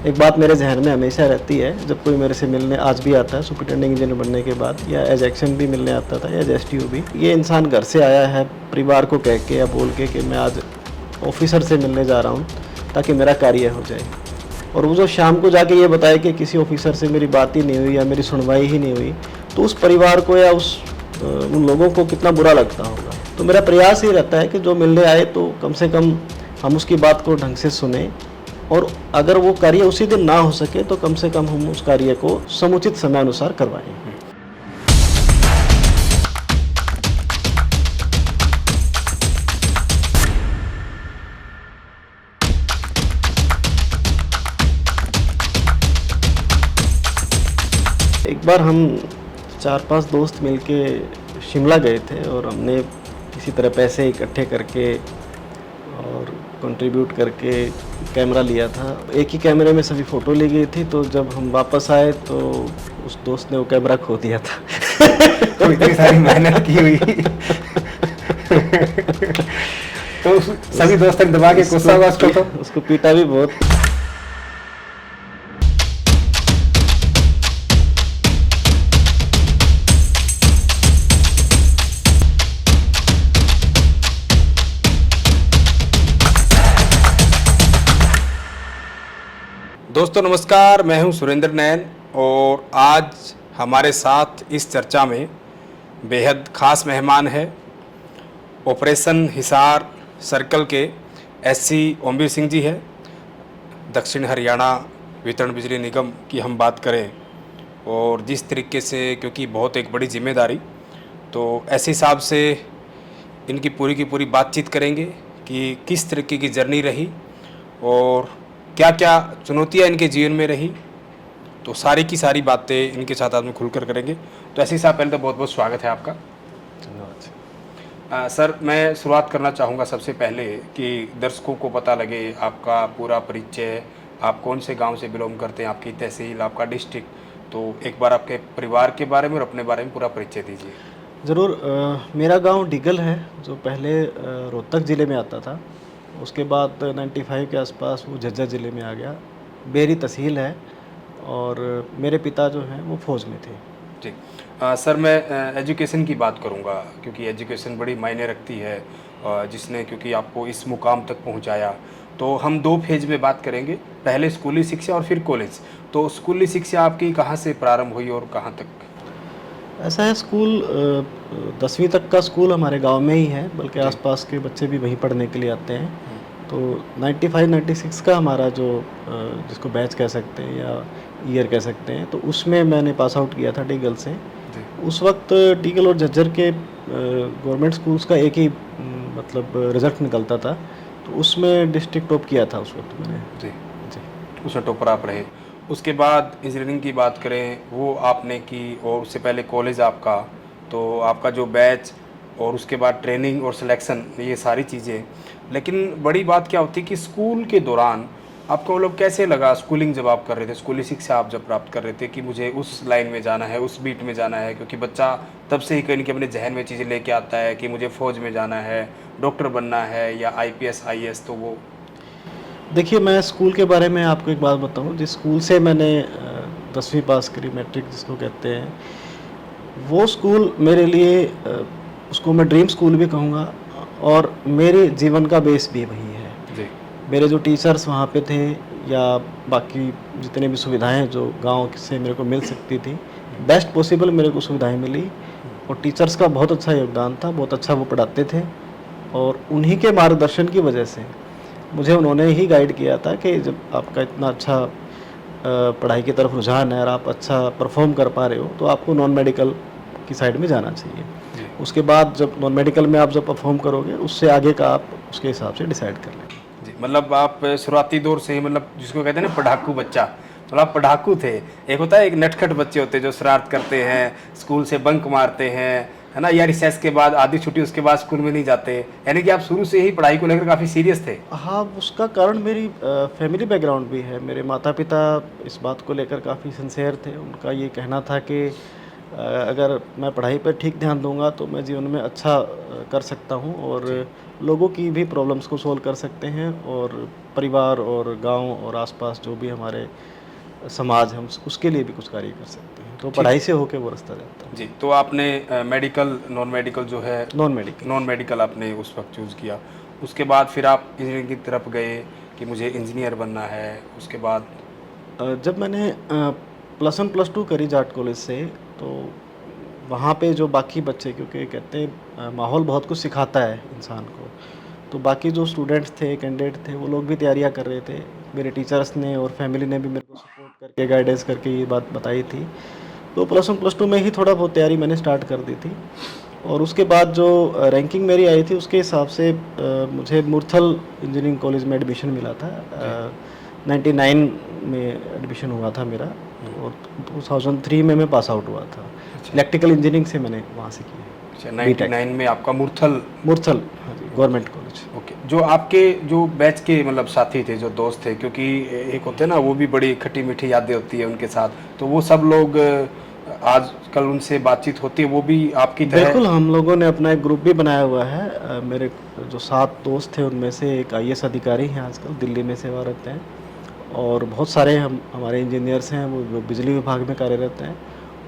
एक बात मेरे जहन में हमेशा रहती है, जब कोई मेरे से मिलने आज भी आता है सुपरिटेंडिंग इंजीनियर बनने के बाद, या एज एक्शन भी मिलने आता था या एज एसटीओ भी, ये इंसान घर से आया है परिवार को कह के या बोल के कि मैं आज ऑफिसर से मिलने जा रहा हूँ ताकि मेरा कार्य हो जाए, और वो जो शाम को जाके ये बताए कि किसी ऑफिसर से मेरी बात ही नहीं हुई या मेरी सुनवाई ही नहीं हुई, तो उस परिवार को या उन लोगों को कितना बुरा लगता होगा। तो मेरा प्रयास ये रहता है कि जो मिलने आए तो कम से कम हम उसकी बात को ढंग से सुने, और अगर वो कार्य उसी दिन ना हो सके तो कम से कम हम उस कार्य को समुचित समय अनुसार करवाएं। एक बार हम 4-5 दोस्त मिलके शिमला गए थे, और हमने किसी तरह पैसे इकट्ठे करके और कंट्रीब्यूट करके कैमरा लिया था। एक ही कैमरे में सभी फ़ोटो ली गई थी, तो जब हम वापस आए तो उस दोस्त ने वो कैमरा खो दिया था। तो इतनी सारी मेहनत की हुई तो सभी दोस्त ने दबा के गुस्सा हुआ उसको पीटा भी बहुत। दोस्तों नमस्कार, मैं हूं सुरेंद्र नैन, और आज हमारे साथ इस चर्चा में बेहद ख़ास मेहमान है ऑपरेशन हिसार सर्कल के एससी ओमवीर सिंह जी है। दक्षिण हरियाणा वितरण बिजली निगम की हम बात करें, और जिस तरीके से, क्योंकि बहुत एक बड़ी जिम्मेदारी, तो ऐसे हिसाब से इनकी पूरी की पूरी बातचीत करेंगे कि किस तरीके की जर्नी रही और क्या क्या चुनौतियाँ इनके जीवन में रही। तो सारी की सारी बातें इनके साथ आज में खुलकर करेंगे। तो ऐसे हिसाब पहले तो बहुत बहुत स्वागत है आपका। धन्यवाद सर। मैं शुरुआत करना चाहूँगा सबसे पहले कि दर्शकों को पता लगे आपका पूरा परिचय, आप कौन से गांव से बिलोंग करते हैं, आपकी तहसील, आपका डिस्ट्रिक्ट। तो एक बार आपके परिवार के बारे में और अपने बारे में पूरा परिचय दीजिए। ज़रूर। मेरा गांव डिगल है, जो पहले रोहतक ज़िले में आता था, उसके बाद 95 के आसपास वो झज्जर ज़िले में आ गया। बेरी तहसील है, और मेरे पिता जो हैं वो फ़ौज में थे। ठीक। सर मैं एजुकेशन की बात करूंगा, क्योंकि एजुकेशन बड़ी मायने रखती है, जिसने क्योंकि आपको इस मुकाम तक पहुंचाया। तो हम दो फेज में बात करेंगे, पहले स्कूली शिक्षा और फिर कॉलेज। तो स्कूली शिक्षा आपकी कहाँ से प्रारंभ हुई और कहाँ तक? ऐसा है, स्कूल 10वीं तक का स्कूल हमारे गांव में ही है, बल्कि आसपास के बच्चे भी वहीं पढ़ने के लिए आते हैं। तो 95-96 का हमारा जो जिसको बैच कह सकते हैं या ईयर कह सकते हैं, तो उसमें मैंने पास आउट किया था डिगल से। उस वक्त डिगल और झज्जर के गवर्नमेंट स्कूल्स का एक ही मतलब रिज़ल्ट निकलता था, तो उसमें डिस्ट्रिक्ट टॉप किया था उस वक्त मैंने। जी जी, उसमें टॉपर आप रहे। उसके बाद इंजीनियरिंग की बात करें, वो आपने की, और उससे पहले कॉलेज आपका, तो आपका जो बैच और उसके बाद ट्रेनिंग और सिलेक्शन, ये सारी चीज़ें। लेकिन बड़ी बात क्या होती है कि स्कूल के दौरान आपको मतलब कैसे लगा, स्कूलिंग जब आप कर रहे थे, स्कूली शिक्षा आप जब प्राप्त कर रहे थे, कि मुझे उस लाइन में जाना है, उस बीट में जाना है? क्योंकि बच्चा तब से ही कहीं न कहीं अपने जहन में चीज़ें लेके आता है कि मुझे फ़ौज में जाना है, डॉक्टर बनना है, या IPS IAS। तो वो देखिए, मैं स्कूल के बारे में आपको एक बात बताऊं। जिस स्कूल से मैंने 10वीं पास करी, मैट्रिक जिसको कहते हैं, वो स्कूल मेरे लिए उसको मैं ड्रीम स्कूल भी कहूँगा, और मेरे जीवन का बेस भी वही है जी। मेरे जो टीचर्स वहाँ पे थे, या बाकी जितने भी सुविधाएं जो गांव से मेरे को मिल सकती थी, बेस्ट पॉसिबल मेरे को सुविधाएं मिली। और टीचर्स का बहुत अच्छा योगदान था, बहुत अच्छा वो पढ़ाते थे, और उन्हीं के मार्गदर्शन की वजह से मुझे उन्होंने ही गाइड किया था कि जब आपका इतना अच्छा पढ़ाई की तरफ रुझान है और आप अच्छा परफॉर्म कर पा रहे हो, तो आपको नॉन मेडिकल की साइड में जाना चाहिए। उसके बाद जब नॉन मेडिकल में आप जब परफॉर्म करोगे, उससे आगे का आप उसके हिसाब से डिसाइड कर लेंगे। जी, मतलब आप शुरुआती दौर से ही, मतलब जिसको कहते हैं ना पढ़ाकू बच्चा, मतलब आप पढ़ाकू थे। एक होता है एक नटखट बच्चे होते हैं जो शरारत करते हैं, स्कूल से बंक मारते हैं, है ना, या रिसेस के बाद आधी छुट्टी उसके बाद स्कूल में नहीं जाते, यानी कि आप शुरू से ही पढ़ाई को लेकर काफ़ी सीरियस थे। हाँ, उसका कारण मेरी फैमिली बैकग्राउंड भी है। मेरे माता पिता इस बात को लेकर काफ़ी सिंसियर थे। उनका ये कहना था कि अगर मैं पढ़ाई पर ठीक ध्यान दूंगा तो मैं जीवन में अच्छा कर सकता हूं और लोगों की भी प्रॉब्लम्स को सॉल्व कर सकते हैं और परिवार और गांव और आसपास जो भी हमारे समाज है उसके लिए भी कुछ कार्य कर सकते हैं। तो पढ़ाई से होके वो रास्ता जाता है। जी, तो आपने मेडिकल नॉन मेडिकल जो है, नॉन मेडिकल आपने उस वक्त चूज़ किया, उसके बाद फिर आप इंजीनियरिंग की तरफ गए कि मुझे इंजीनियर बनना है, उसके बाद जब मैंने +1 +2 करी जाट कॉलेज से, तो वहाँ पे जो बाकी बच्चे, क्योंकि कहते हैं माहौल बहुत कुछ सिखाता है इंसान को, तो बाकी जो स्टूडेंट्स थे, कैंडिडेट थे, वो लोग भी तैयारियाँ कर रहे थे। मेरे टीचर्स ने और फैमिली ने भी मेरे को सपोर्ट करके, गाइडेंस करके ये बात बताई थी। तो +1 +2 में ही थोड़ा बहुत तैयारी मैंने स्टार्ट कर दी थी और उसके बाद जो रैंकिंग मेरी आई थी उसके हिसाब से मुझे मुरथल इंजीनियरिंग कॉलेज में एडमिशन मिला था। 99 में एडमिशन हुआ था मेरा और 2003 में मैं पास आउट हुआ था। इलेक्ट्रिकल इंजीनियरिंग से मैंने वहाँ से किया। अच्छा, 99 में आपका मुरथल, हाँ जी, गवर्नमेंट कॉलेज। ओके। जो आपके जो बैच के मतलब साथी थे, जो दोस्त थे, क्योंकि एक होते हैं ना, वो भी बड़ी खट्टी मीठी यादें होती है उनके साथ, तो वो सब लोग आजकल उनसे बातचीत होती है, वो भी आपकी तरह? बिल्कुल, हम लोगों ने अपना एक ग्रुप भी बनाया हुआ है। मेरे जो 7 दोस्त थे उनमें से एक IAS अधिकारी हैं, आजकल दिल्ली में सेवारत हैं और बहुत सारे हमारे इंजीनियर्स हैं वो जो बिजली विभाग में कार्यरत हैं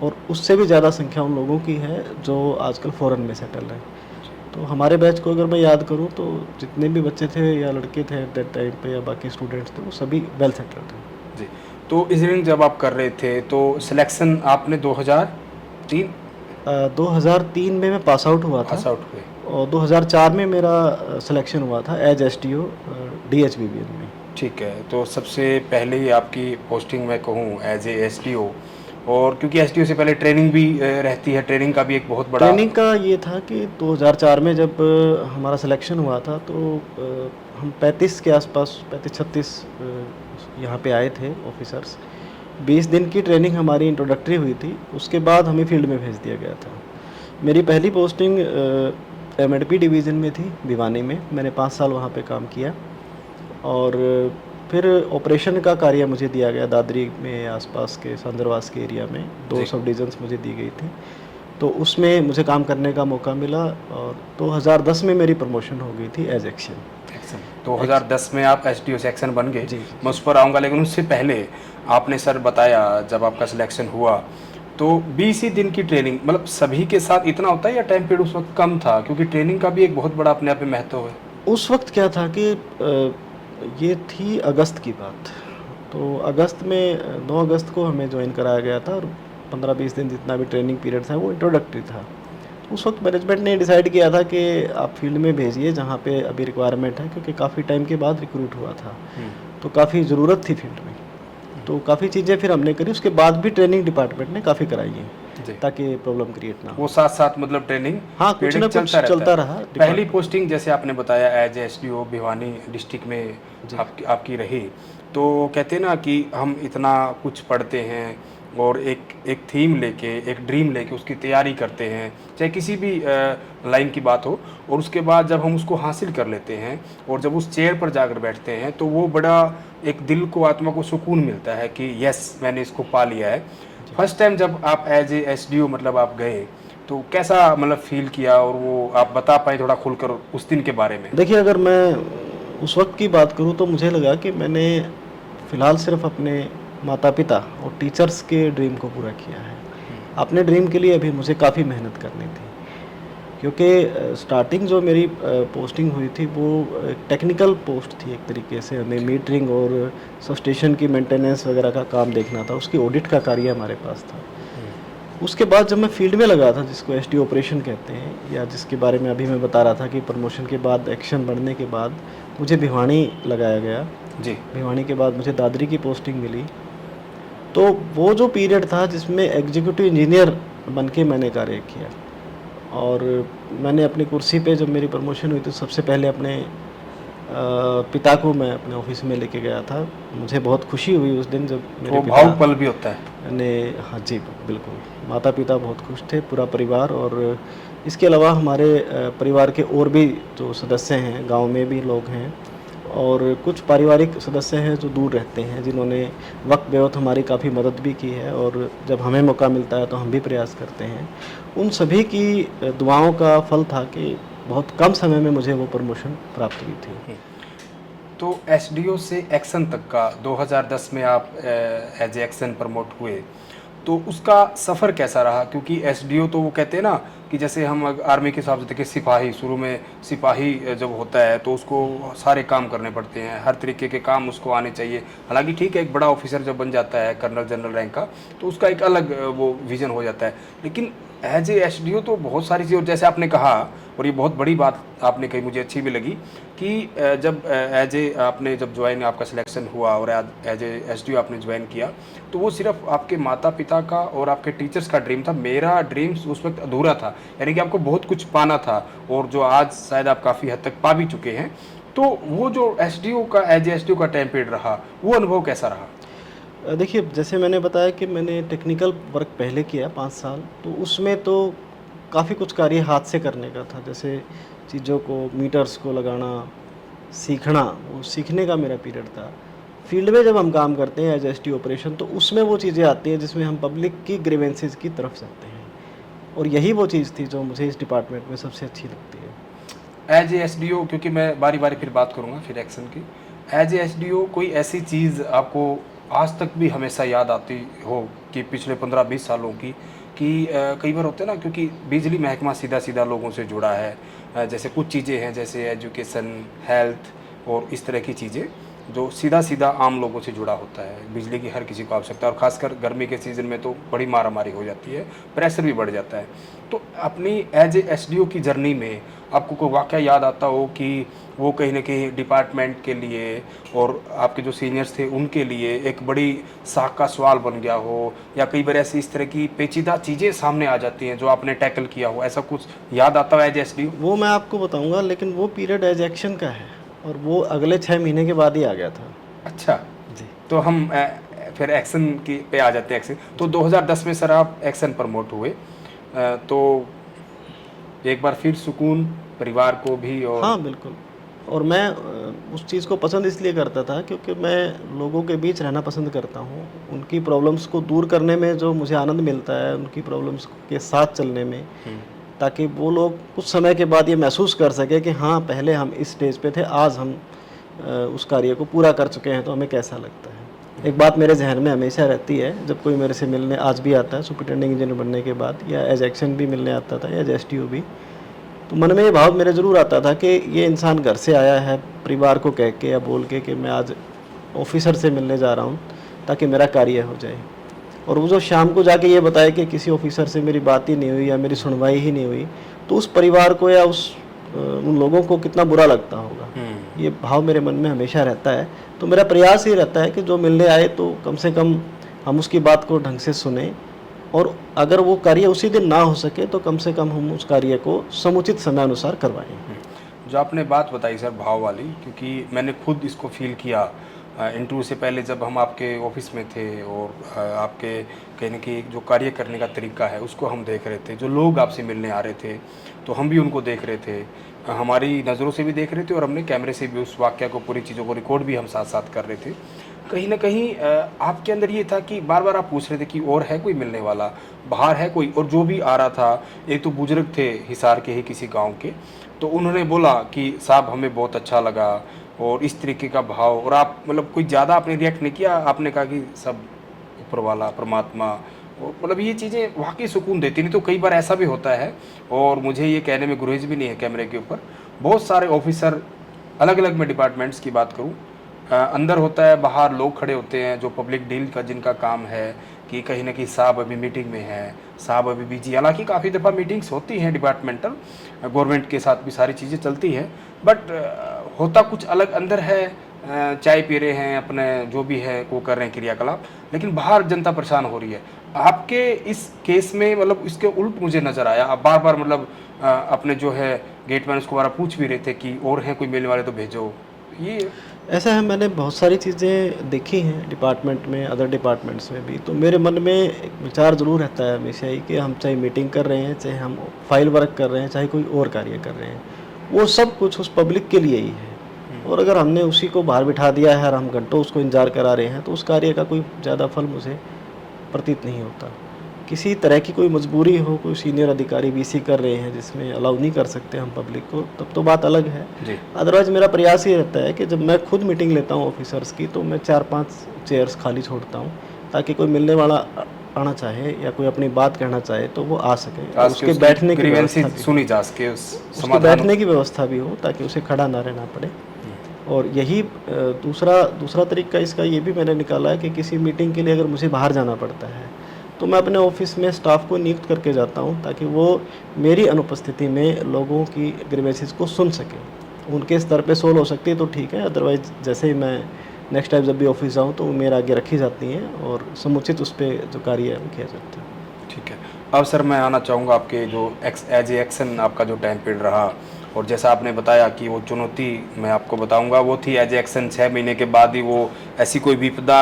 और उससे भी ज़्यादा संख्या उन लोगों की है जो आजकल फ़ॉरेन में सेटल हैं। तो हमारे बैच को अगर मैं याद करूं तो जितने भी बच्चे थे या लड़के थे एट दैट टाइम पे या बाकी स्टूडेंट्स थे, वो सभी वेल सेटल्ड हैं। जी, तो इंजीनियरिंग जब आप कर रहे थे तो सिलेक्शन आपने 2003 2003 में मैं पास आउट हुआ था। पास आउट हुए और 2004 में मेरा सिलेक्शन हुआ था एज STO DHBBN में। ठीक है, तो सबसे पहले ही आपकी पोस्टिंग मैं कहूँ एज ए STO, और क्योंकि STO से पहले ट्रेनिंग भी रहती है, ट्रेनिंग का भी एक बहुत बड़ा ट्रेनिंग का ये था कि 2004 में जब हमारा सिलेक्शन हुआ था तो हम 35 के आसपास, 35-36 यहाँ पे आए थे ऑफिसर्स। 20 दिन की ट्रेनिंग हमारी इंट्रोडक्टरी हुई थी, उसके बाद हमें फील्ड में भेज दिया गया था। मेरी पहली पोस्टिंग MDP डिवीज़न में थी, भिवानी में। मैंने 5 साल वहाँ पे काम किया और फिर ऑपरेशन का कार्य मुझे दिया गया दादरी में, आसपास के संदरवास के एरिया में 2 सब डिवीजन्स मुझे दी गई थी, तो उसमें मुझे काम करने का मौका मिला और 2010 में मेरी प्रमोशन हो गई थी एज एक्शन। 2010 में आप STO सेक्शन बन गए। जी, मैं उस पर आऊँगा, लेकिन उससे पहले आपने सर बताया जब आपका सिलेक्शन हुआ तो 20 ही दिन की ट्रेनिंग, मतलब सभी के साथ इतना होता है या टाइम पीरियड उस वक्त कम था? क्योंकि ट्रेनिंग का भी एक बहुत बड़ा अपने आप में महत्व है। उस वक्त क्या था कि ये थी अगस्त की बात, तो अगस्त में 9 अगस्त को हमें ज्वाइन कराया गया था और 15-20 दिन जितना भी ट्रेनिंग पीरियड था वो इंट्रोडक्टरी था। उस वक्त मैनेजमेंट ने डिसाइड किया था कि आप फील्ड में भेजिए जहाँ पे अभी रिक्वायरमेंट है, क्योंकि काफ़ी टाइम के बाद रिक्रूट हुआ था तो काफ़ी ज़रूरत थी फील्ड में। तो काफ़ी चीज़ें फिर हमने करी, उसके बाद भी ट्रेनिंग डिपार्टमेंट ने काफ़ी कराई है ताकि प्रॉब्लम क्रिएट ना हो। वो साथ साथ मतलब ट्रेनिंग, हाँ, कुछ ना कुछ चलता रहा। पहली पोस्टिंग जैसे आपने बताया एज STO भिवानी डिस्ट्रिक्ट में आपकी रही, तो कहते हैं ना कि हम इतना कुछ पढ़ते हैं और एक थीम लेके, एक ड्रीम लेके उसकी तैयारी करते हैं, चाहे किसी भी लाइन की बात हो, और उसके बाद जब हम उसको हासिल कर लेते हैं और जब उस चेयर पर जाकर बैठते हैं तो वो बड़ा एक दिल को, आत्मा को सुकून मिलता है कि यस, मैंने इसको पा लिया है। फर्स्ट टाइम जब आप एज ए SDO मतलब आप गए तो कैसा मतलब फील किया, और वो आप बता पाए थोड़ा खुलकर उस दिन के बारे में? देखिए, अगर मैं उस वक्त की बात करूं तो मुझे लगा कि मैंने फ़िलहाल सिर्फ अपने माता पिता और टीचर्स के ड्रीम को पूरा किया है। अपने ड्रीम के लिए अभी मुझे काफ़ी मेहनत करनी थी, क्योंकि स्टार्टिंग जो मेरी पोस्टिंग हुई थी वो एक टेक्निकल पोस्ट थी एक तरीके से। हमें मीटरिंग और सबस्टेशन की मेंटेनेंस वगैरह का काम देखना था, उसकी ऑडिट का कार्य हमारे पास था। उसके बाद जब मैं फील्ड में लगा था, जिसको STO ऑपरेशन कहते हैं, या जिसके बारे में अभी मैं बता रहा था कि प्रमोशन के बाद, एक्शन बढ़ने के बाद मुझे भिवानी लगाया गया जी। भिवानी के बाद मुझे दादरी की पोस्टिंग मिली। तो वो जो पीरियड था जिसमें एग्जीक्यूटिव इंजीनियर बन के मैंने कार्य किया, और मैंने अपनी कुर्सी पे जब मेरी प्रमोशन हुई तो सबसे पहले अपने पिता को मैं अपने ऑफिस में लेके गया था। मुझे बहुत खुशी हुई उस दिन जब मेरे पिता, भावुक पल भी होता है ने, हाँ जी बिल्कुल, माता पिता बहुत खुश थे, पूरा परिवार, और इसके अलावा हमारे परिवार के और भी जो सदस्य हैं, गांव में भी लोग हैं, और कुछ पारिवारिक सदस्य हैं जो दूर रहते हैं, जिन्होंने वक्त बेवक्त हमारी काफ़ी मदद भी की है और जब हमें मौका मिलता है तो हम भी प्रयास करते हैं। उन सभी की दुआओं का फल था कि बहुत कम समय में मुझे वो प्रमोशन प्राप्त हुई थी। तो एसडीओ से एक्शन तक का 2010 में आप एज एक्शन प्रमोट हुए, तो उसका सफ़र कैसा रहा? क्योंकि एसडीओ तो वो कहते हैं ना कि जैसे हम आर्मी के हिसाब से देखें, सिपाही शुरू में सिपाही जब होता है तो उसको सारे काम करने पड़ते हैं, हर तरीके के काम उसको आने चाहिए। हालांकि ठीक है, एक बड़ा ऑफिसर जब बन जाता है कर्नल जनरल रैंक का, तो उसका एक अलग वो विज़न हो जाता है। लेकिन एज ए एसडीओ तो बहुत सारी चीज़, और जैसे आपने कहा, और ये बहुत बड़ी बात आपने कही, मुझे अच्छी भी लगी कि जब एज ए आपने जब ज्वाइन, आपका सिलेक्शन हुआ और एज ए एसडीओ आपने ज्वाइन किया, तो वो सिर्फ आपके माता पिता का और आपके टीचर्स का ड्रीम था। मेरा ड्रीम्स उस वक्त अधूरा था, यानी कि आपको बहुत कुछ पाना था, और जो आज शायद आप काफ़ी हद तक पा भी चुके हैं। तो वो जो एसडीओ का, एज ए एसडीओ का टाइम पीरियड रहा, वो अनुभव कैसा रहा? देखिए, जैसे मैंने बताया कि मैंने टेक्निकल वर्क पहले किया 5 साल, तो उसमें तो काफ़ी कुछ कार्य हाथ से करने का था। जैसे चीज़ों को, मीटर्स को लगाना, सीखना, वो सीखने का मेरा पीरियड था। फील्ड में जब हम काम करते हैं एज एसटी ऑपरेशन, तो उसमें वो चीज़ें आती हैं जिसमें हम पब्लिक की ग्रीवेंसेस की तरफ जाते हैं, और यही वो चीज़ थी जो मुझे इस डिपार्टमेंट में सबसे अच्छी लगती है। एज ए एसडीओ, क्योंकि मैं बारी बारी फिर बात करूँगा फिर एक्शन की, एज ए एसडीओ कोई ऐसी चीज़ आपको आज तक भी हमेशा याद आती हो कि पिछले 15-20 सालों की, कि कई बार होते हैं ना, क्योंकि बिजली महकमा सीधा सीधा लोगों से जुड़ा है, जैसे कुछ चीज़ें हैं जैसे एजुकेशन, हेल्थ और इस तरह की चीज़ें जो सीधा सीधा आम लोगों से जुड़ा होता है। बिजली की हर किसी को आवश्यकता है, और ख़ासकर गर्मी के सीज़न में तो बड़ी मारामारी हो जाती है, प्रेशर भी बढ़ जाता है। तो अपनी एज ए एसडीओ की जर्नी में आपको कोई वाक़या याद आता हो कि वो कहीं न कहीं डिपार्टमेंट के लिए और आपके जो सीनियर्स थे उनके लिए एक बड़ी साख का सवाल बन गया हो, या कई बार ऐसी इस तरह की पेचीदा चीज़ें सामने आ जाती हैं जो आपने टैकल किया हो, ऐसा कुछ याद आता हो एज एसडीओ? वो मैं आपको बताऊँगा, लेकिन वो पीरियड एज एक्शन का है और वो अगले 6 महीने के बाद ही आ गया था। अच्छा, जी। तो हम फिर एक्शन की पे आ जाते हैं। एक्शन तो 2010 में सर आप एक्शन प्रमोट हुए, तो एक बार फिर सुकून परिवार को भी, और हाँ, बिल्कुल। और मैं उस चीज़ को पसंद इसलिए करता था क्योंकि मैं लोगों के बीच रहना पसंद करता हूँ। उनकी प्रॉब्लम्स को दूर करने में जो मुझे आनंद मिलता है, उनकी प्रॉब्लम्स के साथ चलने में, ताकि वो लोग कुछ समय के बाद ये महसूस कर सकें कि हाँ, पहले हम इस स्टेज पे थे, आज हम उस कार्य को पूरा कर चुके हैं, तो हमें कैसा लगता है। एक बात मेरे ज़हन में हमेशा रहती है, जब कोई मेरे से मिलने आज भी आता है सुपरिटेंडिंग इंजीनियर बनने के बाद, या एज एक्शन भी मिलने आता था, या एज एसटीओ भी, तो मन में ये भाव मेरे ज़रूर आता था कि ये इंसान घर से आया है परिवार को कह के या बोल के मैं आज ऑफिसर से मिलने जा रहा हूँ ताकि मेरा कार्य हो जाए। और वो जो शाम को जाके ये बताए कि किसी ऑफिसर से मेरी बात ही नहीं हुई या मेरी सुनवाई ही नहीं हुई, तो उस परिवार को या उन लोगों को कितना बुरा लगता होगा। ये भाव मेरे मन में हमेशा रहता है। तो मेरा प्रयास ये रहता है कि जो मिलने आए तो कम से कम हम उसकी बात को ढंग से सुने, और अगर वो कार्य उसी दिन ना हो सके तो कम से कम हम उस कार्य को समुचित समय अनुसार करवाएं। जो आपने बात बताई सर भाव वाली, क्योंकि मैंने खुद इसको फील किया इंटरव्यू से पहले जब हम आपके ऑफिस में थे, और आपके कहने की जो कार्य करने का तरीका है उसको हम देख रहे थे, जो लोग आपसे मिलने आ रहे थे तो हम भी उनको देख रहे थे, हमारी नज़रों से भी देख रहे थे, और हमने कैमरे से भी उस वाक़या को, पूरी चीज़ों को रिकॉर्ड भी हम साथ साथ कर रहे थे। कहीं ना कहीं आपके अंदर ये था कि बार बार आप पूछ रहे थे कि और है कोई मिलने वाला, बाहर है कोई, और जो भी आ रहा था, एक तो बुजुर्ग थे हिसार के ही किसी गांव के, तो उन्होंने बोला कि साहब हमें बहुत अच्छा लगा, और इस तरीके का भाव, और आप मतलब कोई ज़्यादा आपने रिएक्ट नहीं किया, आपने कहा कि सब ऊपर वाला परमात्मा, और मतलब ये चीज़ें वाकई सुकून देती। नहीं तो कई बार ऐसा भी होता है, और मुझे ये कहने में गुरेज भी नहीं है कैमरे के ऊपर, बहुत सारे ऑफिसर अलग अलग मैं डिपार्टमेंट्स की बात करूँ, अंदर होता है, बाहर लोग खड़े होते हैं जो पब्लिक डील का जिनका काम है कि कहीं ना कहीं साहब अभी मीटिंग में है, साहब अभी बिजी। हालांकि काफ़ी दफ़ा मीटिंग्स होती हैं डिपार्टमेंटल, गवर्नमेंट के साथ भी सारी चीज़ें चलती हैं, बट होता कुछ अलग अंदर है। चाय पी रहे हैं, अपने जो भी है वो कर रहे हैं क्रियाकलाप, लेकिन बाहर जनता परेशान हो रही है। आपके इस केस में मतलब इसके उल्ट मुझे नज़र आया, आप बार बार मतलब अपने जो है गेटमैन उसको बार पूछ भी रहे थे कि और हैं कोई मिलने वाले तो भेजो। ये ऐसा है, मैंने बहुत सारी चीज़ें देखी हैं डिपार्टमेंट में, अदर डिपार्टमेंट्स में भी, तो मेरे मन में एक विचार ज़रूर रहता है हमेशा ही कि हम चाहे मीटिंग कर रहे हैं, चाहे हम फाइल वर्क कर रहे हैं, चाहे कोई और कार्य कर रहे हैं, वो सब कुछ उस पब्लिक के लिए ही है। और अगर हमने उसी को बाहर बिठा दिया है और हम घंटों उसको इंतजार करा रहे हैं तो उस कार्य का कोई ज़्यादा फल मुझे प्रतीत नहीं होता। किसी तरह की कोई मजबूरी हो, कोई सीनियर अधिकारी वीसी कर रहे हैं जिसमें अलाउ नहीं कर सकते हम पब्लिक को, तब तो बात अलग है। अदरवाइज़ मेरा प्रयास ये रहता है कि जब मैं खुद मीटिंग लेता हूँ ऑफिसर्स की तो मैं 4-5 चेयर्स खाली छोड़ता हूँ ताकि कोई मिलने वाला आना चाहे या कोई अपनी बात कहना चाहे तो वो आ सके, और उसके बैठने की व्यवस्था भी सुनी जा सके, उसके बैठने की व्यवस्था भी हो ताकि उसे खड़ा ना रहना पड़े। और यही दूसरा तरीका इसका ये भी मैंने निकाला है कि किसी मीटिंग के लिए अगर मुझे बाहर जाना पड़ता है तो मैं अपने ऑफिस में स्टाफ को नियुक्त करके जाता हूँ ताकि वो मेरी अनुपस्थिति में लोगों की ग्रीवेंसेस को सुन सकें। उनके स्तर पे सोल्व हो सकती है तो ठीक है, अदरवाइज जैसे ही मैं नेक्स्ट टाइम जब भी ऑफिस जाऊँ तो वो मेरे आगे रखी जाती हैं और समुचित उस पर जो कार्य है वो किया जाता है। ठीक है। अब सर मैं आना चाहूँगा आपके जो एज ए एक्शन आपका जो टाइम पीरियड रहा, और जैसा आपने बताया कि वो चुनौती मैं आपको बताऊंगा वो थी एज ए एक्शन 6 महीने के बाद ही वो ऐसी कोई विपदा,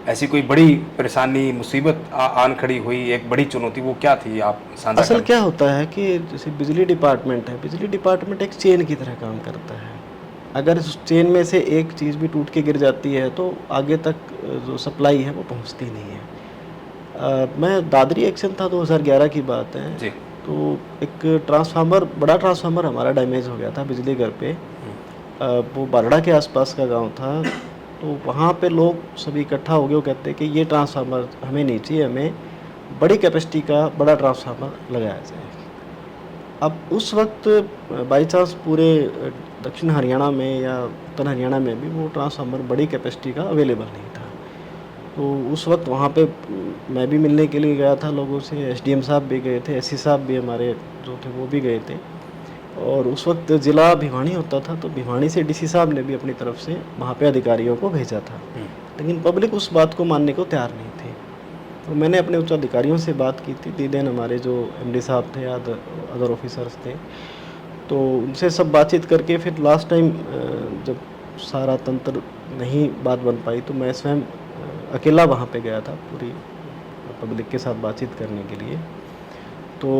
ऐसी कोई बड़ी परेशानी, मुसीबत आन खड़ी हुई, एक बड़ी चुनौती, वो क्या थी आप साझा असल क्या होता है कि जैसे बिजली डिपार्टमेंट है, बिजली डिपार्टमेंट एक चेन की तरह काम करता है। अगर उस चेन में से एक चीज़ भी टूट के गिर जाती है तो आगे तक जो सप्लाई है वो पहुंचती नहीं है। मैं दादरी एक्शन था 2011 की बात है जी। तो एक ट्रांसफार्मर, बड़ा ट्रांसफार्मर हमारा डैमेज हो गया था बिजली घर पे। वो बारड़ा के आसपास का गांव था, तो वहाँ पे लोग सभी इकट्ठा हो गए, वो कहते कि ये ट्रांसफार्मर हमें नहीं चाहिए, हमें बड़ी कैपेसिटी का बड़ा ट्रांसफार्मर लगाया जाए। अब उस वक्त बाई चांस पूरे दक्षिण हरियाणा में या उत्तर हरियाणा में भी वो ट्रांसफार्मर बड़ी कैपेसिटी का अवेलेबल नहीं था। तो उस वक्त वहाँ पे मैं भी मिलने के लिए गया था लोगों से, एसडीएम साहब भी गए थे, एससी साहब भी हमारे जो थे वो भी गए थे, और उस वक्त ज़िला भिवानी होता था तो भिवानी से डीसी साहब ने भी अपनी तरफ से वहाँ पे अधिकारियों को भेजा था, लेकिन पब्लिक उस बात को मानने को तैयार नहीं थी। तो मैंने अपने उच्च अधिकारियों से बात की थी, दिन हमारे जो एमडी साहब थे या अदर ऑफिसर्स थे, तो उनसे सब बातचीत करके फिर लास्ट टाइम जब सारा तंत्र नहीं बात बन पाई तो मैं स्वयं अकेला वहाँ पे गया था पूरी पब्लिक के साथ बातचीत करने के लिए। तो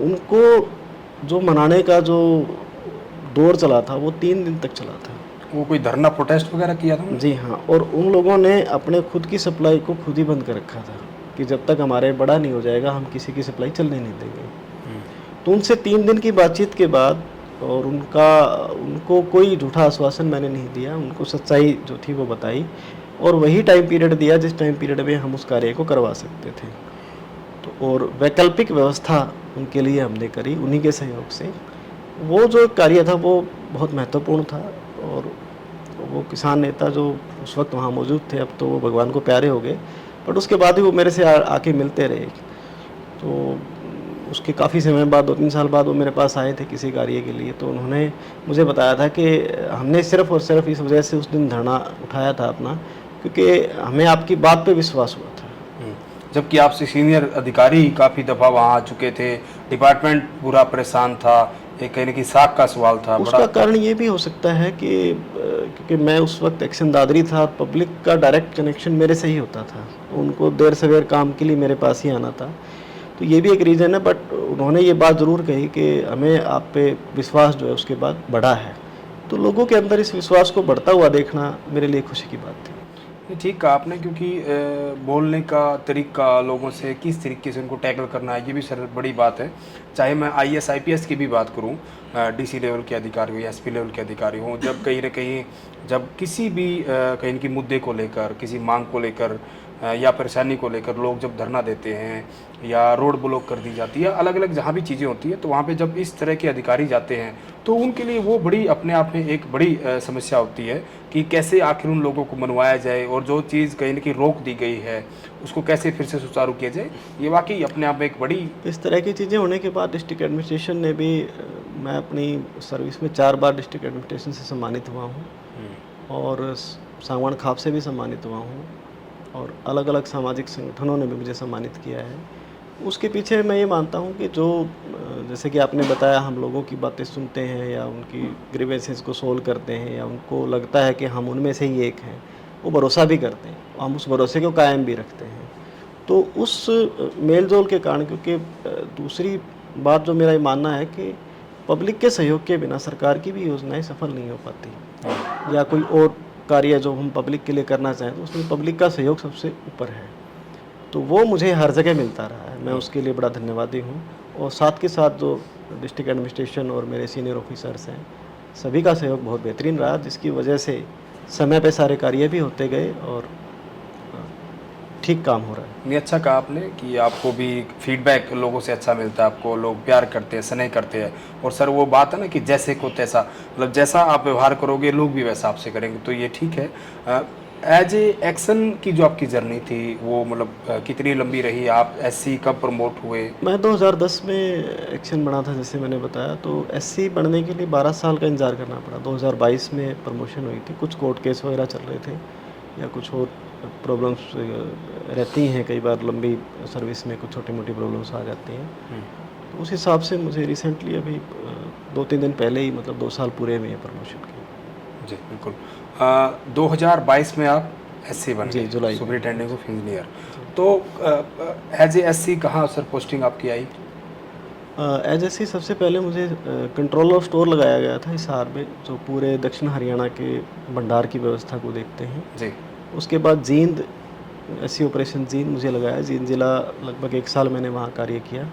उनको जो मनाने का जो दौर चला था वो 3 दिन तक चला था। वो कोई धरना प्रोटेस्ट वगैरह किया था? जी हाँ, और उन लोगों ने अपने खुद की सप्लाई को खुद ही बंद कर रखा था कि जब तक हमारे बड़ा नहीं हो जाएगा हम किसी की सप्लाई चलने नहीं देंगे। तो उनसे 3 दिन की बातचीत के बाद, और उनको कोई झूठा आश्वासन मैंने नहीं दिया, उनको सच्चाई जो थी वो बताई और वही टाइम पीरियड दिया जिस टाइम पीरियड में हम उस कार्य को करवा सकते थे। तो और वैकल्पिक व्यवस्था उनके लिए हमने करी उन्हीं के सहयोग से। वो जो कार्य था वो बहुत महत्वपूर्ण था, और वो किसान नेता जो उस वक्त वहाँ मौजूद थे, अब तो वो भगवान को प्यारे हो गए, बट उसके बाद भी वो मेरे से आके मिलते रहे। तो उसके काफ़ी समय बाद 2-3 साल बाद वो मेरे पास आए थे किसी कार्य के लिए, तो उन्होंने मुझे बताया था कि हमने सिर्फ़ और सिर्फ इस वजह से उस दिन धरना उठाया था अपना, क्योंकि हमें आपकी बात पे विश्वास हुआ था। जबकि आपसे सीनियर अधिकारी काफ़ी दफ़ा वहाँ आ चुके थे, डिपार्टमेंट पूरा परेशान था, एक कहने की साख का सवाल था। उसका कारण ये भी हो सकता है कि क्योंकि मैं उस वक्त एक्शन दादरी था और पब्लिक का डायरेक्ट कनेक्शन मेरे से ही होता था, उनको देर सवेर काम के लिए मेरे पास ही आना था, तो ये भी एक रीज़न है। बट उन्होंने ये बात ज़रूर कही कि हमें आप पे विश्वास जो है उसके बाद बढ़ा है, तो लोगों के अंदर इस विश्वास को बढ़ता हुआ देखना मेरे लिए खुशी की बात थी। ये ठीक कहा आपने, क्योंकि बोलने का तरीका, लोगों से किस तरीके से उनको टैकल करना है, ये भी सर बड़ी बात है। चाहे मैं IAS IPS की भी बात करूं, DC लेवल के अधिकारी हो या SP लेवल के अधिकारी हों, जब कहीं ना कहीं जब किसी भी कहीं न कहीं मुद्दे को लेकर, किसी मांग को लेकर या परेशानी को लेकर लोग जब धरना देते हैं या रोड ब्लॉक कर दी जाती है, अलग अलग जहाँ भी चीज़ें होती है, तो वहाँ पे जब इस तरह के अधिकारी जाते हैं तो उनके लिए वो बड़ी अपने आप में एक बड़ी समस्या होती है कि कैसे आखिर उन लोगों को मनवाया जाए, और जो चीज़ कहीं ना कहीं रोक दी गई है उसको कैसे फिर से सुचारू किया जाए। ये वाकई अपने आप में एक बड़ी इस तरह की चीज़ें होने के बाद डिस्ट्रिक्ट एडमिनिस्ट्रेशन ने भी, मैं अपनी सर्विस में 4 बार डिस्ट्रिक्ट एडमिनिस्ट्रेशन से सम्मानित हुआ हूँ और सांगवान खाप से भी सम्मानित हुआ हूँ, और अलग अलग सामाजिक संगठनों ने भी मुझे सम्मानित किया है। उसके पीछे मैं ये मानता हूँ कि जो जैसे कि आपने बताया, हम लोगों की बातें सुनते हैं या उनकी ग्रीवेंसेस को सोल्व करते हैं, या उनको लगता है कि हम उनमें से ही एक हैं, वो भरोसा भी करते हैं, हम उस भरोसे को कायम भी रखते हैं। तो उस मेल जोल के कारण, क्योंकि दूसरी बात जो मेरा ये मानना है कि पब्लिक के सहयोग के बिना सरकार की भी योजनाएं सफल नहीं हो पाती। या कोई और कार्य जो हम पब्लिक के लिए करना चाहें तो उसमें पब्लिक का सहयोग सबसे ऊपर है। तो वो मुझे हर जगह मिलता रहा है, मैं उसके लिए बड़ा धन्यवादी हूँ। और साथ के साथ जो डिस्ट्रिक्ट एडमिनिस्ट्रेशन और मेरे सीनियर ऑफिसर्स हैं, सभी का सहयोग बहुत बेहतरीन रहा, जिसकी वजह से समय पे सारे कार्य भी होते गए और ठीक काम हो रहा है। नहीं, अच्छा कहा आपने कि आपको भी फीडबैक लोगों से अच्छा मिलता है, आपको लोग प्यार करते हैं, स्नेह करते हैं। और सर वो बात है ना कि जैसे को तैसा, मतलब जैसा आप व्यवहार करोगे लोग भी वैसा आपसे करेंगे, तो ये ठीक है। एज ए एक्शन की जो आपकी जर्नी थी वो मतलब कितनी लंबी रही? आप एससी कब प्रमोट हुए? मैं 2010 में एक्शन बना था, जैसे मैंने बताया, तो एससी बनने के लिए 12 साल का इंतज़ार करना पड़ा। 2022 में प्रमोशन हुई थी, कुछ कोर्ट केस वगैरह चल रहे थे या कुछ और प्रॉब्लम्स रहती हैं, कई बार लंबी सर्विस में कुछ छोटी मोटी प्रॉब्लम्स आ जाती हैं। तो उस हिसाब से मुझे रिसेंटली अभी 2-3 दिन पहले ही, मतलब 2 साल पूरे हुए हैं प्रमोशन के। जी बिल्कुल। 2022 में आप एससी बन जी, गए, जुलाई में। Superintendent of engineer. तो एज ए एससी कहाँ सर पोस्टिंग आपकी आई? एज एससी सबसे पहले मुझे कंट्रोल ऑफ स्टोर लगाया गया था हिसार में, जो पूरे दक्षिण हरियाणा के भंडार की व्यवस्था को देखते हैं। जी। उसके बाद जींद, एससी ऑपरेशन जींद मुझे लगाया। जींद ज़िला लगभग 1 साल मैंने वहाँ कार्य किया।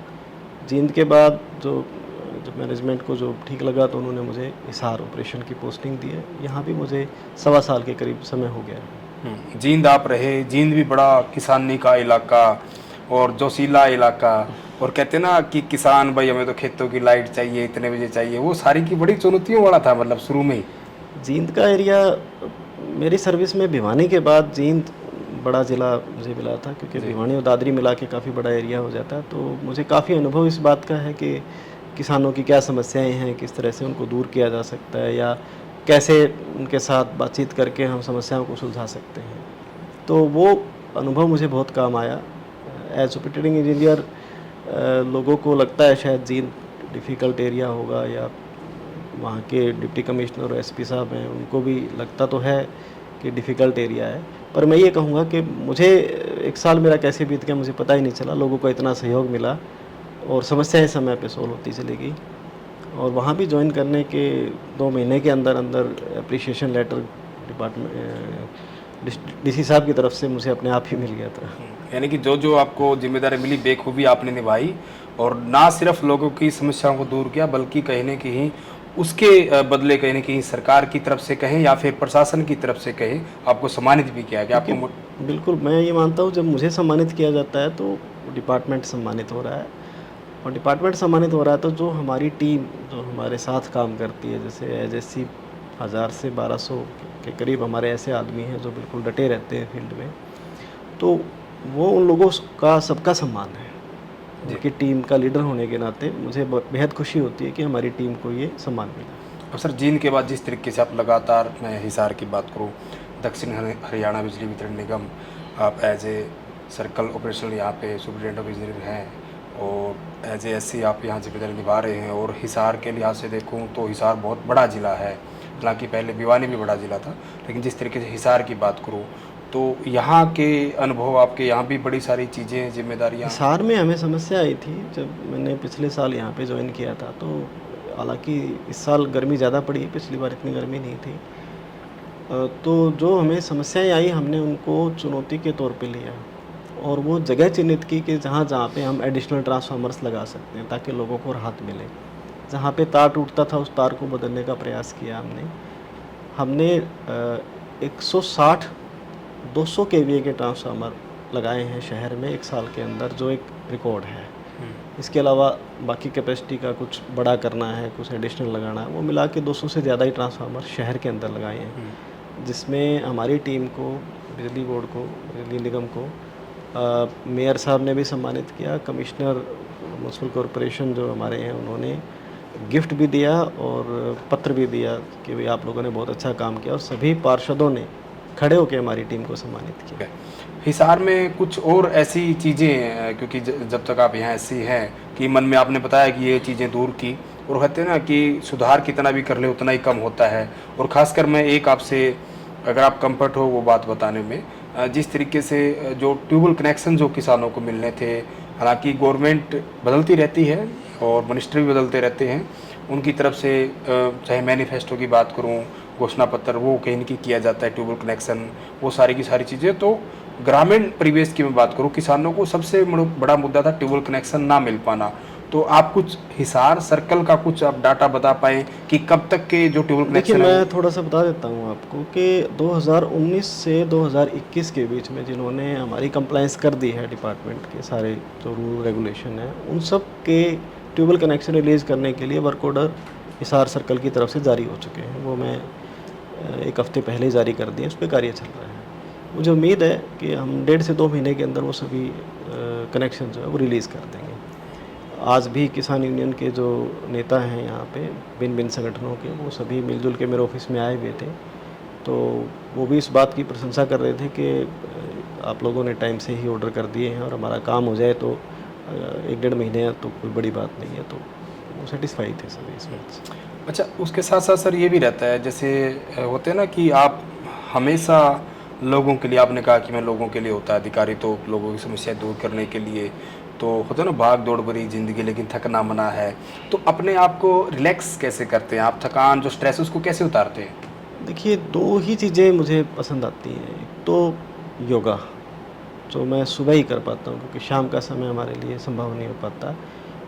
जींद के बाद जो जब मैनेजमेंट को जो ठीक लगा तो उन्होंने मुझे हिसार ऑपरेशन की पोस्टिंग दी है। यहाँ भी मुझे 1.25 साल के करीब समय हो गया है। जींद आप रहे, जींद भी बड़ा किसानी का इलाका और जोशीला इलाका, और कहते ना कि किसान भाई हमें तो खेतों की लाइट चाहिए, इतने बजे चाहिए, वो सारी की बड़ी चुनौतियों वाला था मतलब शुरू में ही। जींद का एरिया, मेरी सर्विस में भिवानी के बाद जींद बड़ा ज़िला मुझे मिला था, क्योंकि जी। भिवानी और दादरी मिला के काफ़ी बड़ा एरिया हो जाता है। तो मुझे काफ़ी अनुभव इस बात का है कि किसानों की क्या समस्याएं हैं, किस तरह से उनको दूर किया जा सकता है, या कैसे उनके साथ बातचीत करके हम समस्याओं को सुलझा सकते हैं। तो वो अनुभव मुझे बहुत काम आया। एज सुपरिटेंडिंग इंजीनियर लोगों को लगता है शायद जींद डिफ़िकल्ट एरिया होगा, या वहाँ के डिप्टी कमिश्नर और एसपी साहब हैं उनको भी लगता तो है कि डिफ़िकल्ट एरिया है। पर मैं ये कहूँगा कि मुझे 1 साल मेरा कैसे बीत गया मुझे पता ही नहीं चला। लोगों को इतना सहयोग मिला और समस्याएं समय पे सोल्व होती चली गई। और वहाँ भी ज्वाइन करने के 2 महीने के अंदर अंदर अप्रिशिएशन लेटर डिपार्टमेंट डीसी साहब की तरफ से मुझे अपने आप ही मिल गया था। यानी कि जो जो आपको जिम्मेदारी मिली बेखूबी आपने निभाई, और ना सिर्फ लोगों की समस्याओं को दूर किया बल्कि कहीं न कहीं उसके बदले कहीं न कहीं सरकार की तरफ से कहें या फिर प्रशासन की तरफ से कहें, आपको सम्मानित भी किया कि आपको बिल्कुल, मैं ये मानता हूँ जब मुझे सम्मानित किया जाता है तो डिपार्टमेंट सम्मानित हो रहा है। और डिपार्टमेंट सम्मानित हो रहा है तो जो हमारी टीम जो हमारे साथ काम करती है, जैसे एज एससी 1000 से 1200 के करीब हमारे ऐसे आदमी हैं जो बिल्कुल डटे रहते हैं फील्ड में, तो वो उन लोगों का सबका सम्मान है। उनकी टीम का लीडर होने के नाते मुझे बेहद खुशी होती है कि हमारी टीम को ये सम्मान मिला। अब सर जींद के बाद जिस तरीके से आप लगातार, मैं हिसार की बात करूँ, दक्षिण हरियाणा बिजली वितरण निगम, आप एज ए सर्कल ऑपरेशनल यहाँ पे सुपरिटेंडेंट ऑफ इंजीनियर हैं, और एज ए एससी आप यहाँ जिम्मेदारी निभा रहे हैं। और हिसार के लिहाज से देखूँ तो हिसार बहुत बड़ा ज़िला है, हालांकि पहले भिवानी भी बड़ा ज़िला था, लेकिन जिस तरीके से हिसार की बात करूँ तो यहाँ के अनुभव आपके, यहाँ भी बड़ी सारी चीज़ें जिम्मेदारियाँ। हिसार में हमें समस्या आई थी जब मैंने पिछले साल यहाँ पे ज्वाइन किया था, तो हालांकि इस साल गर्मी ज़्यादा पड़ी, पिछली बार इतनी गर्मी नहीं थी। तो जो हमें समस्याएं आई हमने उनको चुनौती के तौर पे लिया और वो जगह चिन्हित की कि जहाँ जहाँ पे हम एडिशनल ट्रांसफार्मर्स लगा सकते हैं ताकि लोगों को राहत मिले। जहाँ पे तार टूटता था उस तार को बदलने का प्रयास किया हमने 160 200 केवीए के ट्रांसफार्मर लगाए हैं शहर में 1 साल के अंदर, जो एक रिकॉर्ड है। इसके अलावा बाकी कैपेसिटी का कुछ बड़ा करना है, कुछ एडिशनल लगाना है, वो मिला के 200 से ज़्यादा ही ट्रांसफार्मर शहर के अंदर लगाए हैं, जिसमें हमारी टीम को, बिजली बोर्ड को, बिजली निगम को मेयर साहब ने भी सम्मानित किया। कमिश्नर म्यूनसिपल कॉरपोरेशन जो हमारे हैं उन्होंने गिफ्ट भी दिया और पत्र भी दिया कि भाई आप लोगों ने बहुत अच्छा काम किया, और सभी पार्षदों ने खड़े होकर हमारी टीम को सम्मानित किया। हिसार में कुछ और ऐसी चीज़ें, क्योंकि जब तक आप यहाँ ऐसी हैं कि मन में आपने बताया कि ये चीज़ें दूर की, और कहते हैं ना कि सुधार कितना भी कर ले उतना ही कम होता है। और ख़ासकर मैं एक आपसे, अगर आप कंफर्ट हो वो बात बताने में, जिस तरीके से जो ट्यूबवेल कनेक्शन जो किसानों को मिलने थे, हालांकि गवर्नमेंट बदलती रहती है और मिनिस्टर भी बदलते रहते हैं, उनकी तरफ से चाहे मैनिफेस्टो की बात करूं, घोषणा पत्र वो कहीं न कहीं किया जाता है, ट्यूबवेल कनेक्शन, वो सारी की सारी चीज़ें। तो ग्रामीण परिवेश की मैं बात करूँ, किसानों को सबसे बड़ा मुद्दा था ट्यूबवेल कनेक्शन ना मिल पाना। तो आप कुछ हिसार सर्कल का कुछ आप डाटा बता पाएँ कि कब तक के जो ट्यूबवेल देखिए, कनेक्शन है मैं वो। थोड़ा-सा बता देता हूँ आपको कि 2019 से 2021 के बीच में जिन्होंने हमारी कंप्लायंस कर दी है डिपार्टमेंट के सारे जो रूल रेगुलेशन हैं, उन सब के ट्यूबवेल कनेक्शन रिलीज़ करने के लिए वर्क ऑर्डर हिसार सर्कल की तरफ से जारी हो चुके हैं। वो मैं 1 हफ़्ते पहले ही जारी कर दिए, उस पे कार्य चल रहा है। मुझे उम्मीद है कि हम 1.5 से 2 महीने के अंदर वो सभी कनेक्शन जो है वो रिलीज़ कर देंगे। आज भी किसान यूनियन के जो नेता हैं यहाँ पे भिन्न-भिन्न संगठनों के, वो सभी मिलजुल के मेरे ऑफ़िस में आए हुए थे। तो वो भी इस बात की प्रशंसा कर रहे थे कि आप लोगों ने टाइम से ही ऑर्डर कर दिए हैं और हमारा काम हो जाए तो 1 डेढ़ महीने तो कोई बड़ी बात नहीं है। तो वो सैटिस्फाई थे सभी इस बात से। अच्छा, उसके साथ-साथ सर ये भी रहता है, जैसे होते हैं ना कि आप हमेशा लोगों के लिए, आपने कहा कि मैं लोगों के लिए होता है अधिकारी, तो लोगों की समस्या दूर करने के लिए, तो होता है ना भाग-दौड़ भरी ज़िंदगी लेकिन थकना मना है। तो अपने आप को रिलैक्स कैसे करते हैं आप? थकान जो स्ट्रेस है उसको कैसे उतारते हैं? देखिए, 2 ही चीज़ें मुझे पसंद आती हैं। एक तो योगा, जो मैं सुबह ही कर पाता हूँ क्योंकि शाम का समय हमारे लिए संभव नहीं हो पाता।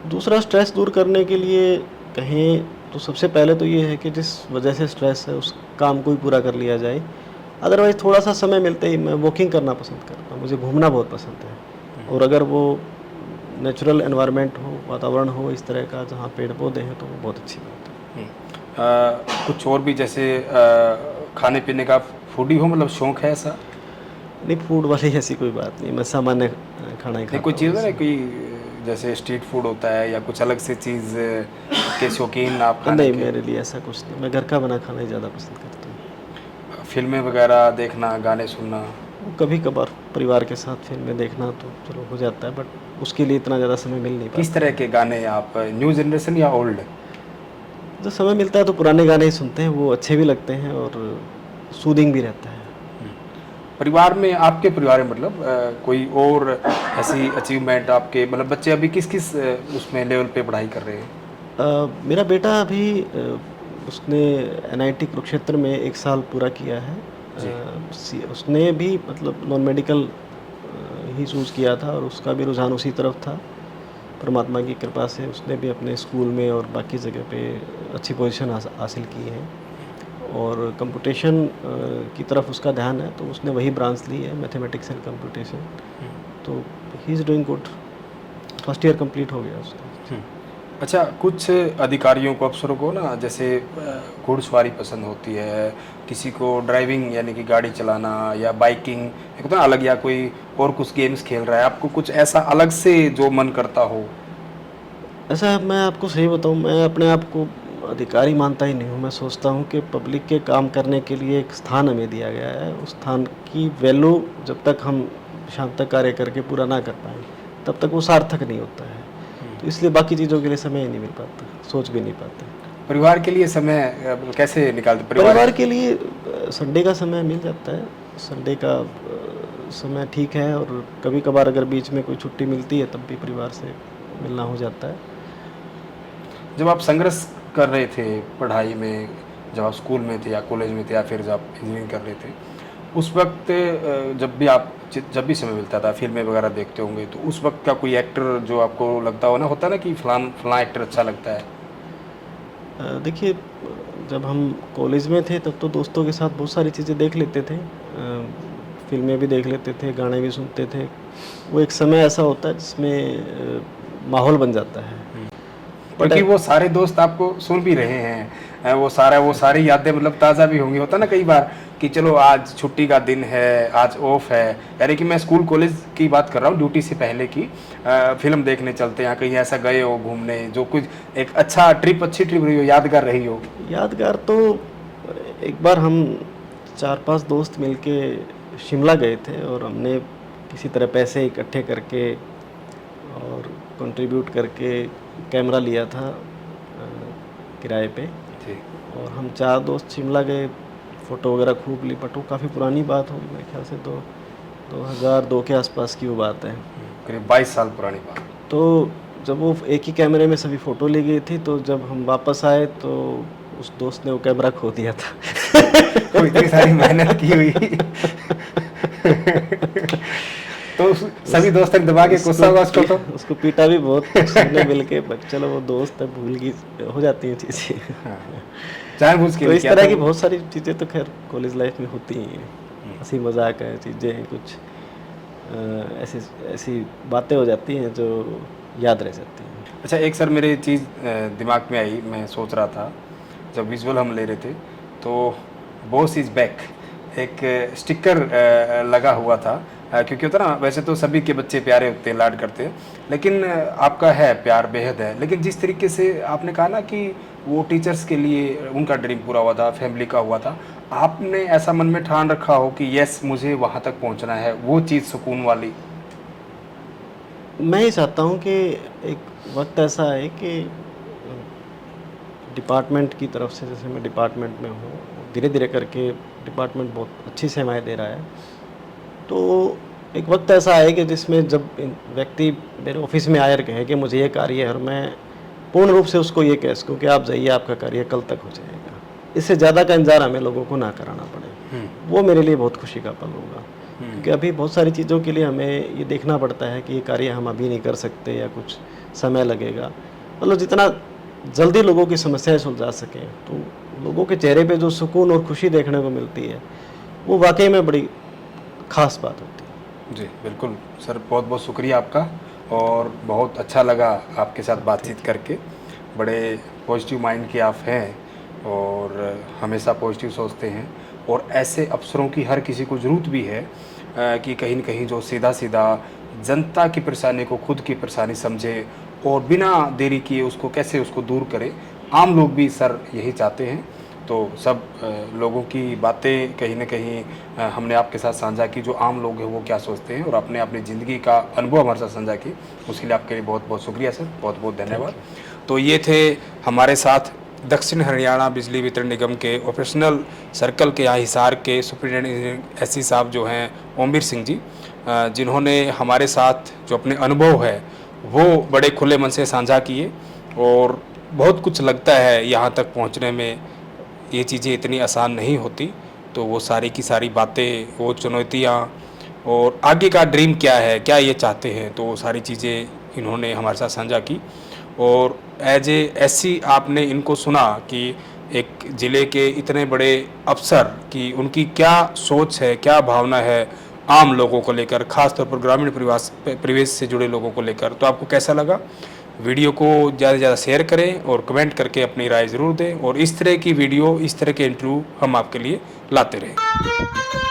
दूसरा स्ट्रेस दूर करने के लिए कहें तो सबसे पहले तो ये है कि जिस वजह से स्ट्रेस है उस काम को ही पूरा कर लिया जाए। अदरवाइज़ थोड़ा-सा समय मिलते ही मैं वॉकिंग करना पसंद करता हूँ, मुझे घूमना बहुत पसंद है। और अगर वो नेचुरल एनवायरनमेंट हो, वातावरण हो इस तरह का जहाँ पेड़-पौधे हैं तो वो बहुत अच्छी बात है। कुछ और भी जैसे खाने-पीने का फूडी हो, मतलब शौक है ऐसा? नहीं, फूड वाली ऐसी कोई बात नहीं, मैं सामान्य खाना ही नहीं, कोई खाता हूँ चीज़ है ना, वैसे। कोई जैसे स्ट्रीट फूड होता है या कुछ अलग से चीज़ के शौकीन आप खाने नहीं, के? मेरे लिए ऐसा कुछ नहीं, मैं घर का बना खाना ही ज़्यादा पसंद करता हूँ। फ़िल्में वगैरह देखना, गाने सुनना? वो कभी-कभार परिवार के साथ फ़िल्में देखना तो चलो हो जाता है, बट उसके लिए इतना ज़्यादा समय मिल नहीं किस पाता तरह है। के गाने आप, न्यू जनरेशन या ओल्ड? जब समय मिलता है तो पुराने गाने ही सुनते हैं, वो अच्छे भी लगते हैं और सूदिंग भी रहता है। परिवार में, आपके परिवार में मतलब कोई और ऐसी अचीवमेंट आपके, मतलब बच्चे अभी किस-किस उसमें लेवल पे पढ़ाई कर रहे हैं? मेरा बेटा अभी उसने एनआईटी कुरुक्षेत्र में 1 साल पूरा किया है। जी। उसने भी मतलब नॉन मेडिकल ही चूज़ किया था और उसका भी रुझान उसी तरफ था। परमात्मा की कृपा से उसने भी अपने स्कूल में और बाकी जगह पे अच्छी पोजीशन हासिल की है और कंप्यूटेशन की तरफ उसका ध्यान है, तो उसने वही ब्रांच ली है, मैथमेटिक्स एंड कंप्यूटेशन। तो he is doing good. First year complete हो गया उसका। हुँ। अच्छा, कुछ अधिकारियों को, अफ़सरों को ना, जैसे घुड़सवारी पसंद होती है, किसी को ड्राइविंग यानी कि गाड़ी चलाना या बाइकिंग, एक होता है ना अलग, या कोई और कुछ गेम्स खेल रहा है, आपको कुछ ऐसा अलग से जो मन करता हो? ऐसा मैं आपको सही बताऊँ, मैं अपने आप को अधिकारी मानता ही नहीं हूँ। मैं सोचता हूँ कि पब्लिक के काम करने के लिए एक स्थान हमें दिया गया है। उस स्थान की वैल्यू जब तक हम शाम तक कार्य करके पूरा ना कर पाएँ, तब तक वो सार्थक नहीं होता है। तो इसलिए बाकी चीज़ों के लिए समय ही नहीं मिल पाता, सोच भी नहीं पाते। परिवार के लिए समय कैसे निकालते परिवार के लिए संडे का समय मिल जाता है। संडे का समय ठीक है और कभी-कभार अगर बीच में कोई छुट्टी मिलती है तब भी परिवार से मिलना हो जाता है। जब आप संघर्ष कर रहे थे पढ़ाई में, जब आप स्कूल में थे या कॉलेज में थे या फिर जब आप इंजीनियरिंग कर रहे थे, उस वक्त जब भी समय मिलता था फिल्में वगैरह देखते होंगे, तो उस वक्त का कोई एक्टर जो आपको लगता हो ना, होता है ना कि फलां एक्टर अच्छा लगता है? देखिए, जब हम कॉलेज में थे तब तो दोस्तों के साथ बहुत सारी चीज़ें देख लेते थे। फ़िल्में भी देख लेते थे, गाने भी सुनते थे। वो एक समय ऐसा होता है जिसमें माहौल बन जाता है। बट क्योंकि वो सारे दोस्त आपको सुन भी रहे हैं, वो सारी यादें मतलब ताज़ा भी होंगी। होता ना कई बार कि चलो आज छुट्टी का दिन है, आज ऑफ है, यानी कि मैं स्कूल कॉलेज की बात कर रहा हूँ, ड्यूटी से पहले की, फिल्म देखने चलते हैं, कहीं ऐसा गए हो घूमने, जो कुछ एक अच्छी ट्रिप रही हो, यादगार रही हो? यादगार तो एक बार हम 4-5 दोस्त मिलके शिमला गए थे और हमने किसी तरह पैसे इकट्ठे करके और कंट्रीब्यूट करके कैमरा लिया था किराए पे जी। और हम 4 दोस्त शिमला गए, फ़ोटो वगैरह खूब ली, बट वो काफ़ी पुरानी बात होगी, मेरे ख्याल से तो 2002 के आसपास की वो बात है। करीब 22 साल पुरानी बात। तो जब वो एक ही कैमरे में सभी फ़ोटो ली गई थी, तो जब हम वापस आए तो उस दोस्त ने वो कैमरा खो दिया था। वो इतनी सारी मेहनत की हुई। तो सभी दोस्तों ने दबा के गुस्सा हुआ उसको, तो उसको पीटा भी बहुत सबने मिल के, बट चलो वो दोस्त है, भूल की हो जाती हैं चीज़ें। हाँ, जानबूझ के तो भी इस किया तरह था की वो। बहुत सारी चीज़ें तो खैर कॉलेज लाइफ में होती ही हैं, हंसी मजाक है चीज़ें, कुछ ऐसी ऐसी बातें हो जाती हैं जो याद रह जाती हैं। अच्छा, एक सर मेरे चीज़ दिमाग में आई, मैं सोच रहा था जब विजुअल हम ले रहे थे तो बॉस इज़ बैक एक स्टिकर लगा हुआ था, क्योंकि होता ना, वैसे तो सभी के बच्चे प्यारे होते हैं, लाड करते हैं, लेकिन आपका है प्यार बेहद है। लेकिन जिस तरीके से आपने कहा ना कि वो टीचर्स के लिए उनका ड्रीम पूरा हुआ था, फैमिली का हुआ था, आपने ऐसा मन में ठान रखा हो कि यस मुझे वहाँ तक पहुँचना है, वो चीज़ सुकून वाली? मैं ही चाहता हूँ कि एक वक्त ऐसा है कि डिपार्टमेंट की तरफ से, जैसे मैं डिपार्टमेंट में हूँ, धीरे धीरे करके डिपार्टमेंट बहुत अच्छी सेवाएं दे रहा है, तो एक वक्त ऐसा आए कि जिसमें जब व्यक्ति मेरे ऑफिस में आकर कहे कि मुझे ये कार्य है, और मैं पूर्ण रूप से उसको ये कह सकूँ कि आप जाइए, आपका कार्य कल तक हो जाएगा, इससे ज़्यादा का इंतजार हमें लोगों को ना कराना पड़े, वो मेरे लिए बहुत खुशी का पल होगा। क्योंकि अभी बहुत सारी चीज़ों के लिए हमें ये देखना पड़ता है कि ये कार्य हम अभी नहीं कर सकते या कुछ समय लगेगा, मतलब जितना जल्दी लोगों की समस्याएं सुलझा सकें, तो लोगों के चेहरे पे जो सुकून और खुशी देखने को मिलती है, वो वाकई में बड़ी ख़ास बात होती है। जी बिल्कुल सर, बहुत बहुत शुक्रिया आपका, और बहुत अच्छा लगा आपके साथ बातचीत करके। बड़े पॉजिटिव माइंड के आप हैं और हमेशा पॉजिटिव सोचते हैं, और ऐसे अफसरों की हर किसी को ज़रूरत भी है कि कहीं न कहीं जो सीधा सीधा जनता की परेशानी को खुद की परेशानी समझे और बिना देरी किए उसको कैसे उसको दूर करे। आम लोग भी सर यही चाहते हैं। तो सब लोगों की बातें कहीं न कहीं हमने आपके साथ साझा की, जो आम लोग हैं वो क्या सोचते हैं, और आपने अपनी ज़िंदगी का अनुभव हमारे साथ साझा की, उसके लिए आपके लिए बहुत बहुत शुक्रिया सर, बहुत बहुत धन्यवाद। तो ये थे हमारे साथ दक्षिण हरियाणा बिजली वितरण निगम के ऑपरेशनल सर्कल के यहाँ हिसार के सुपरिटेंडेंट एससी साहब जो हैं ओमवीर सिंह जी, जिन्होंने हमारे साथ जो अपने अनुभव है वो बड़े खुले मन से साझा किए। और बहुत कुछ लगता है यहाँ तक पहुँचने में, ये चीज़ें इतनी आसान नहीं होती, तो वो सारी की सारी बातें, वो चुनौतियाँ और आगे का ड्रीम क्या है, क्या ये चाहते हैं, तो वो सारी चीज़ें इन्होंने हमारे साथ साझा की। और एज ए एससी आपने इनको सुना कि एक ज़िले के इतने बड़े अफसर की उनकी क्या सोच है, क्या भावना है आम लोगों को लेकर, ख़ासतौर पर ग्रामीण परिवेश से जुड़े लोगों को लेकर। तो आपको कैसा लगा? वीडियो को ज़्यादा से ज़्यादा शेयर करें और कमेंट करके अपनी राय ज़रूर दें, और इस तरह की वीडियो, इस तरह के इंटरव्यू हम आपके लिए लाते रहें।